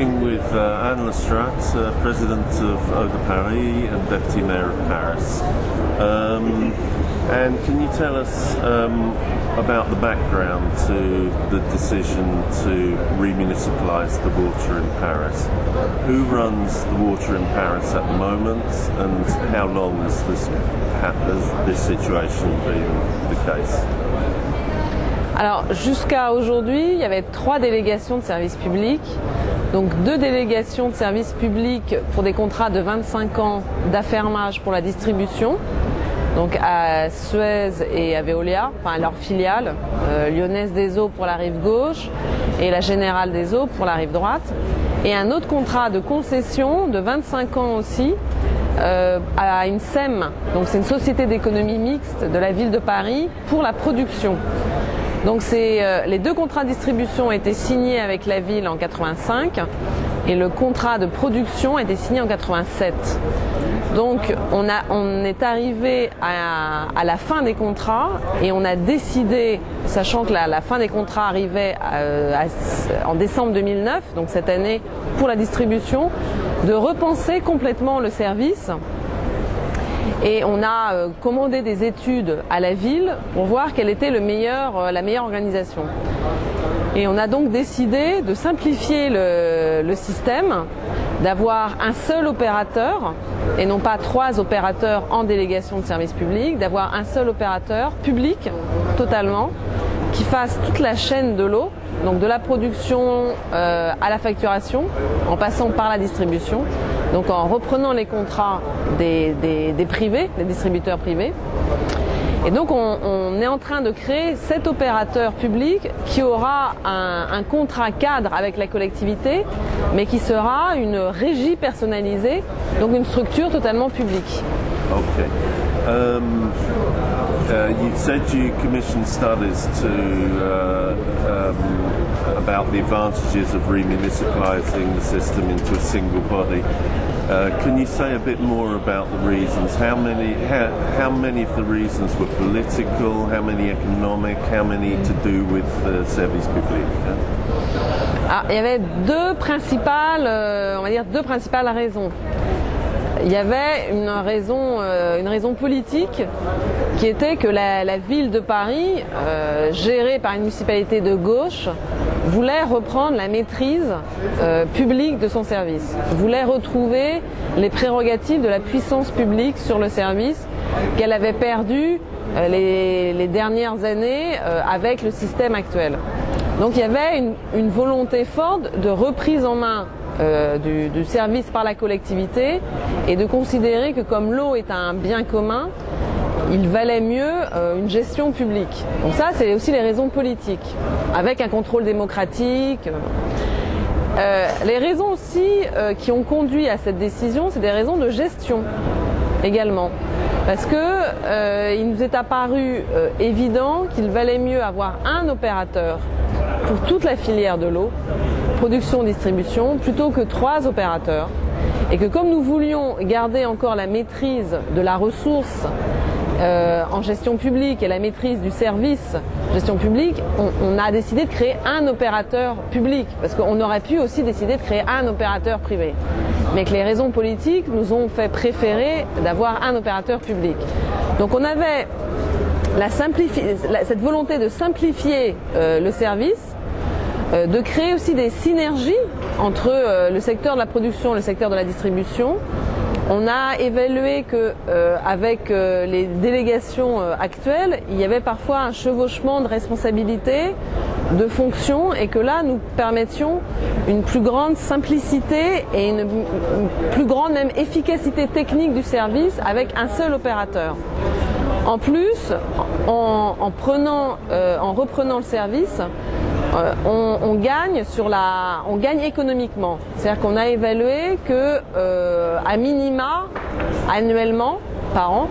talking with Anne Lestrade, President of Eau de Paris and Deputy Mayor of Paris. And can you tell us about the background to the decision to remunicipalise the water in Paris? Who runs the water in Paris at the moment, and how long has this situation been the case? Alors jusqu'à aujourd'hui, il y avait 3 délégations de services publics, donc 2 délégations de services publics pour des contrats de 25 ans d'affermage pour la distribution, donc à Suez et à Veolia, enfin leurs filiales, Lyonnaise des Eaux pour la rive gauche et la Générale des Eaux pour la rive droite, et un autre contrat de concession de 25 ans aussi à une SEM, donc c'est une société d'économie mixte de la ville de Paris pour la production. Donc les 2 contrats de distribution ont été signés avec la ville en 85 et le contrat de production a été signé en 87. Donc on est arrivé à la fin des contrats et on a décidé, sachant que la fin des contrats arrivait en décembre 2009, donc cette année pour la distribution, de repenser complètement le service. Et on a commandé des études à la ville pour voir quelle était la meilleure organisation. Et on a donc décidé de simplifier le système, d'avoir un seul opérateur et non pas 3 opérateurs en délégation de service public, d'avoir un seul opérateur public totalement qui fasse toute la chaîne de l'eau, donc de la production à la facturation, en passant par la distribution, donc en reprenant les contrats des privés, des distributeurs privés. Et donc on est en train de créer 7 opérateurs publics qui aura un contrat cadre avec la collectivité, mais qui sera une régie personnalisée, donc une structure totalement publique. Okay. You said you commissioned studies about the advantages of remunicipalising the system into a single body. Can you say a bit more about the reasons? How many of the reasons were political? How many economic? How many to do with the service public? Il y avait 2 principales raisons. Il y avait une raison politique qui était que la ville de Paris, gérée par une municipalité de gauche, voulait reprendre la maîtrise publique de son service, voulait retrouver les prérogatives de la puissance publique sur le service qu'elle avait perdu les dernières années avec le système actuel. Donc il y avait une volonté forte de reprise en main du service par la collectivité et de considérer que comme l'eau est un bien commun, il valait mieux une gestion publique. Donc ça, c'est aussi les raisons politiques, avec un contrôle démocratique. Les raisons aussi qui ont conduit à cette décision, c'est des raisons de gestion également. Parce que il nous est apparu évident qu'il valait mieux avoir un opérateur pour toute la filière de l'eau, production-distribution, plutôt que 3 opérateurs. Et que comme nous voulions garder encore la maîtrise de la ressource en gestion publique et la maîtrise du service gestion publique, on a décidé de créer un opérateur public, parce qu'on aurait pu aussi décider de créer un opérateur privé. Mais que les raisons politiques nous ont fait préférer d'avoir un opérateur public. Donc on avait cette volonté de simplifier le service, de créer aussi des synergies entre le secteur de la production et le secteur de la distribution. On a évalué que avec les délégations actuelles, il y avait parfois un chevauchement de responsabilités, de fonctions, et que là nous permettions une plus grande simplicité et une plus grande même efficacité technique du service avec un seul opérateur. En plus, en reprenant le service, on gagne économiquement. C'est-à-dire qu'on a évalué que à minima, annuellement, par an,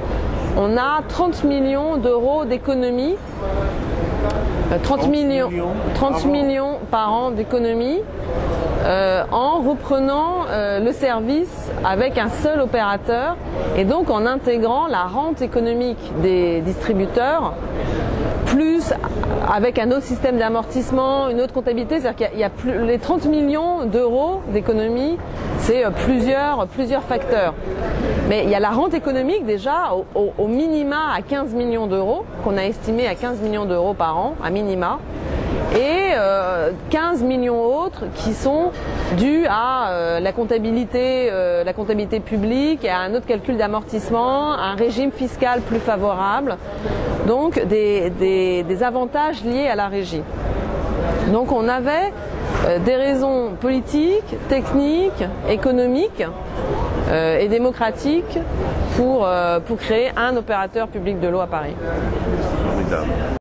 on a 30 millions d'euros d'économie, 30 millions par an d'économie en reprenant le service avec un seul opérateur, et donc en intégrant la rente économique des distributeurs plus avec un autre système d'amortissement, une autre comptabilité, c'est-à-dire qu'il y a les 30 millions d'euros d'économie, c'est plusieurs facteurs. Mais il y a la rente économique déjà au minima à 15 millions d'euros, qu'on a estimé à 15 millions d'euros par an, à minima, et 15 millions autres qui sont dus à la comptabilité publique et à un autre calcul d'amortissement, un régime fiscal plus favorable, donc des avantages liés à la régie. Donc on avait des raisons politiques, techniques, économiques et démocratiques pour créer un opérateur public de l'eau à Paris. Formidable.